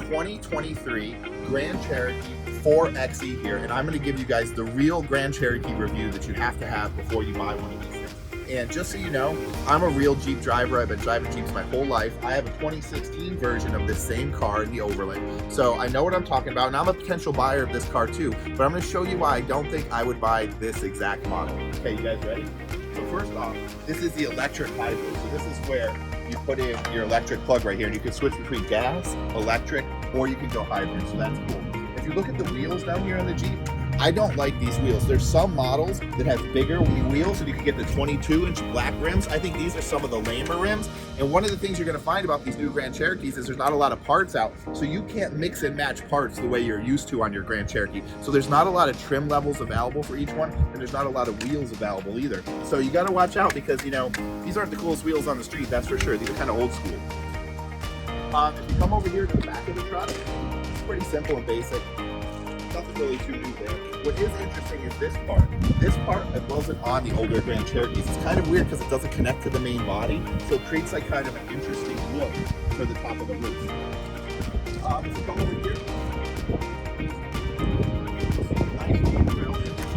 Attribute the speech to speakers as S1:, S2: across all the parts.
S1: 2023 Grand Cherokee 4xe here, and I'm going to give you guys the real Grand Cherokee review that you have to have before you buy one of these things. And just so you know, I'm a real Jeep driver. I've been driving Jeeps my whole life. I have a 2016 version of this same car in the Overland, so I know what I'm talking about, and I'm a potential buyer of this car too, but I'm going to show you why I don't think I would buy this exact model. Okay, you guys ready? So first off, this is the electric hybrid. So this is where you put in your electric plug right here, and you can switch between gas, electric, or you can go hybrid, so that's cool. If you look at the wheels down here on the Jeep, I don't like these wheels. There's some models that have bigger wheels, and you can get the 22-inch black rims. I think these are some of the lamer rims, and one of the things you're gonna find about these new Grand Cherokees is there's not a lot of parts out, so you can't mix and match parts the way you're used to on your Grand Cherokee. So there's not a lot of trim levels available for each one, and there's not a lot of wheels available either. So you gotta watch out because, you know, these aren't the coolest wheels on the street, that's for sure. These are kind of old school. If you come over here to the back of the truck, it's pretty simple and basic. Nothing really too new there. What is interesting is this part. This part wasn't on the older Grand Cherokees. It's kind of weird because it doesn't connect to the main body, so it creates like kind of an interesting look for the top of the roof. If you come over here,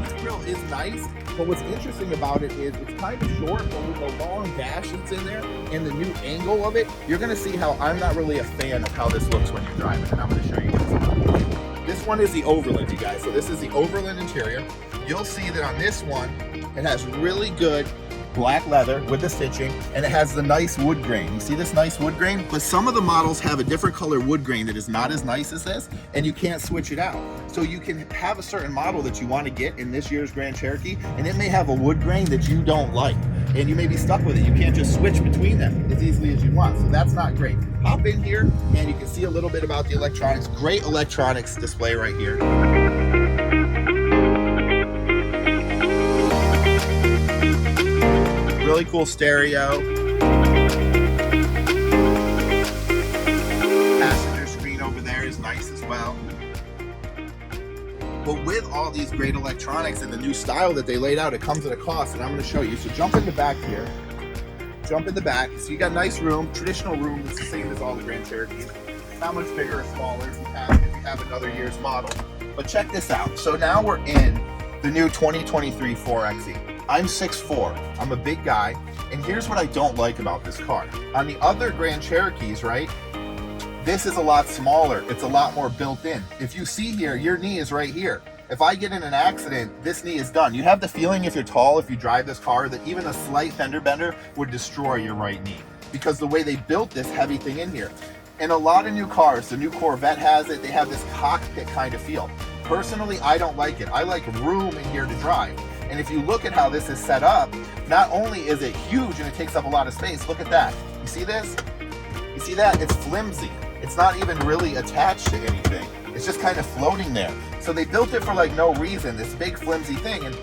S1: this grill is nice, but what's interesting about it is it's kind of short, but with the long dash that's in there and the new angle of it, you're going to see how I'm not really a fan of how this looks when you're driving, and I'm going to show you guys. This one is the Overland, you guys. So this is the Overland interior. You'll see that on this one, it has really good black leather with the stitching, and it has the nice wood grain. You see this nice wood grain? But some of the models have a different color wood grain that is not as nice as this, and you can't switch it out. So you can have a certain model that you want to get in this year's Grand Cherokee, and it may have a wood grain that you don't like, and you may be stuck with it. You can't just switch between them as easily as you want, so that's not great. Hop in here, and you can see a little bit about the electronics. Great electronics display right here. Really cool stereo. Passenger screen over there is nice as well. But with all these great electronics and the new style that they laid out, it comes at a cost, and I'm going to show you. So jump in the back here. Jump in the back. So you got a nice room, traditional room. It's the same as all the Grand Cherokees. Not much bigger or smaller if you have another year's model. But check this out. So now we're in the new 2023 4xe. I'm 6'4", I'm a big guy, and here's what I don't like about this car. On the other Grand Cherokees, right, this is a lot smaller, it's a lot more built in. If you see here, your knee is right here. If I get in an accident, this knee is done. You have the feeling if you're tall, if you drive this car, that even a slight fender bender would destroy your right knee, because the way they built this heavy thing in here. And a lot of new cars, the new Corvette has it, they have this cockpit kind of feel. Personally, I don't like it. I like room in here to drive. And if you look at how this is set up, not only is it huge and it takes up a lot of space, look at that. You see this? You see that? It's flimsy. It's not even really attached to anything. It's just kind of floating there. So they built it for like no reason, this big flimsy thing. And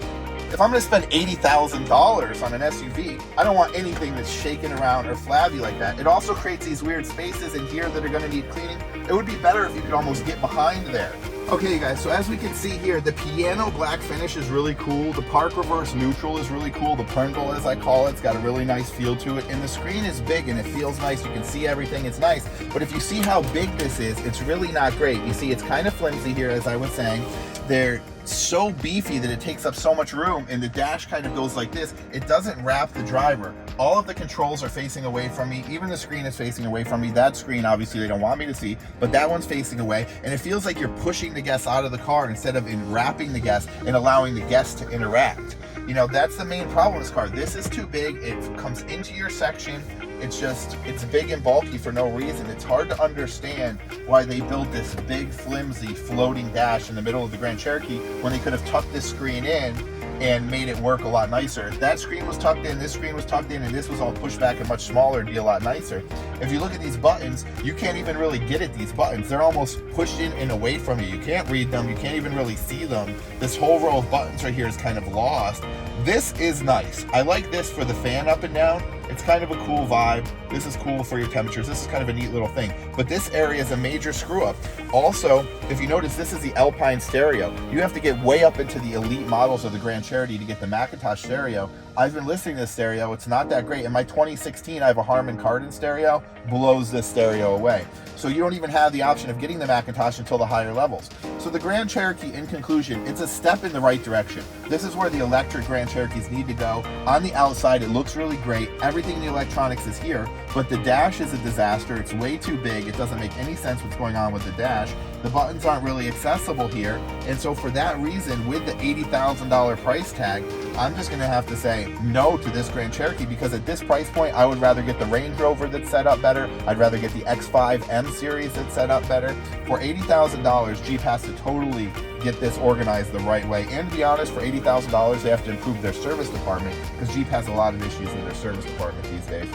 S1: if I'm gonna spend $80,000 on an SUV, I don't want anything that's shaking around or flabby like that. It also creates these weird spaces in here that are gonna need cleaning. It would be better if you could almost get behind there. Okay, you guys, so as we can see here, the piano black finish is really cool. The park reverse neutral is really cool. The Prindle, as I call it, it's got a really nice feel to it. And the screen is big and it feels nice. You can see everything, it's nice. But if you see how big this is, it's really not great. You see, it's kind of flimsy here, as I was saying. They're so beefy that it takes up so much room, and the dash kind of goes like this. It doesn't wrap the driver. All of the controls are facing away from me. Even the screen is facing away from me. That screen, obviously, they don't want me to see, but that one's facing away, and it feels like you're pushing the guests out of the car instead of wrapping the guests and allowing the guests to interact. You know, that's the main problem with this car. This is too big. It comes into your section. It's big and bulky for no reason. It's hard to understand why they built this big, flimsy, floating dash in the middle of the Grand Cherokee when they could have tucked this screen in and made it work a lot nicer. If that screen was tucked in, this screen was tucked in, and this was all pushed back and much smaller, it'd be a lot nicer. If you look at these buttons, you can't even really get at these buttons. They're almost pushed in and away from you. You can't read them. You can't even really see them. This whole row of buttons right here is kind of lost. This is nice. I like this for the fan up and down. It's kind of a cool vibe. This is cool for your temperatures. This is kind of a neat little thing. But this area is a major screw up. Also, if you notice, this is the Alpine stereo. You have to get way up into the elite models of the Grand Cherokee to get the Macintosh stereo. I've been listening to this stereo. It's not that great. In my 2016, I have a Harman Kardon stereo, blows this stereo away. So you don't even have the option of getting the Macintosh until the higher levels. So the Grand Cherokee, in conclusion, it's a step in the right direction. This is where the electric Grand Cherokees need to go. On the outside, it looks really great. Everything in the electronics is here, but the dash is a disaster. It's way too big. It doesn't make any sense what's going on with the dash. The buttons aren't really accessible here. And so for that reason, with the $80,000 price tag, I'm just gonna have to say no to this Grand Cherokee, because at this price point, I would rather get the Range Rover that's set up better. I'd rather get the X5 M series that's set up better. For $80,000, Jeep has to totally get this organized the right way. And to be honest, for $80,000, they have to improve their service department, because Jeep has a lot of issues in their service department these days.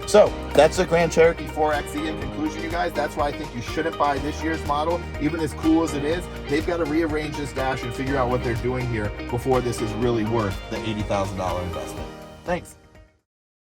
S1: So that's the Grand Cherokee 4xe in conclusion, you guys. That's why I think you shouldn't buy this year's model. Even as cool as it is, they've got to rearrange this dash and figure out what they're doing here before this is really worth the $80,000 investment. Thanks.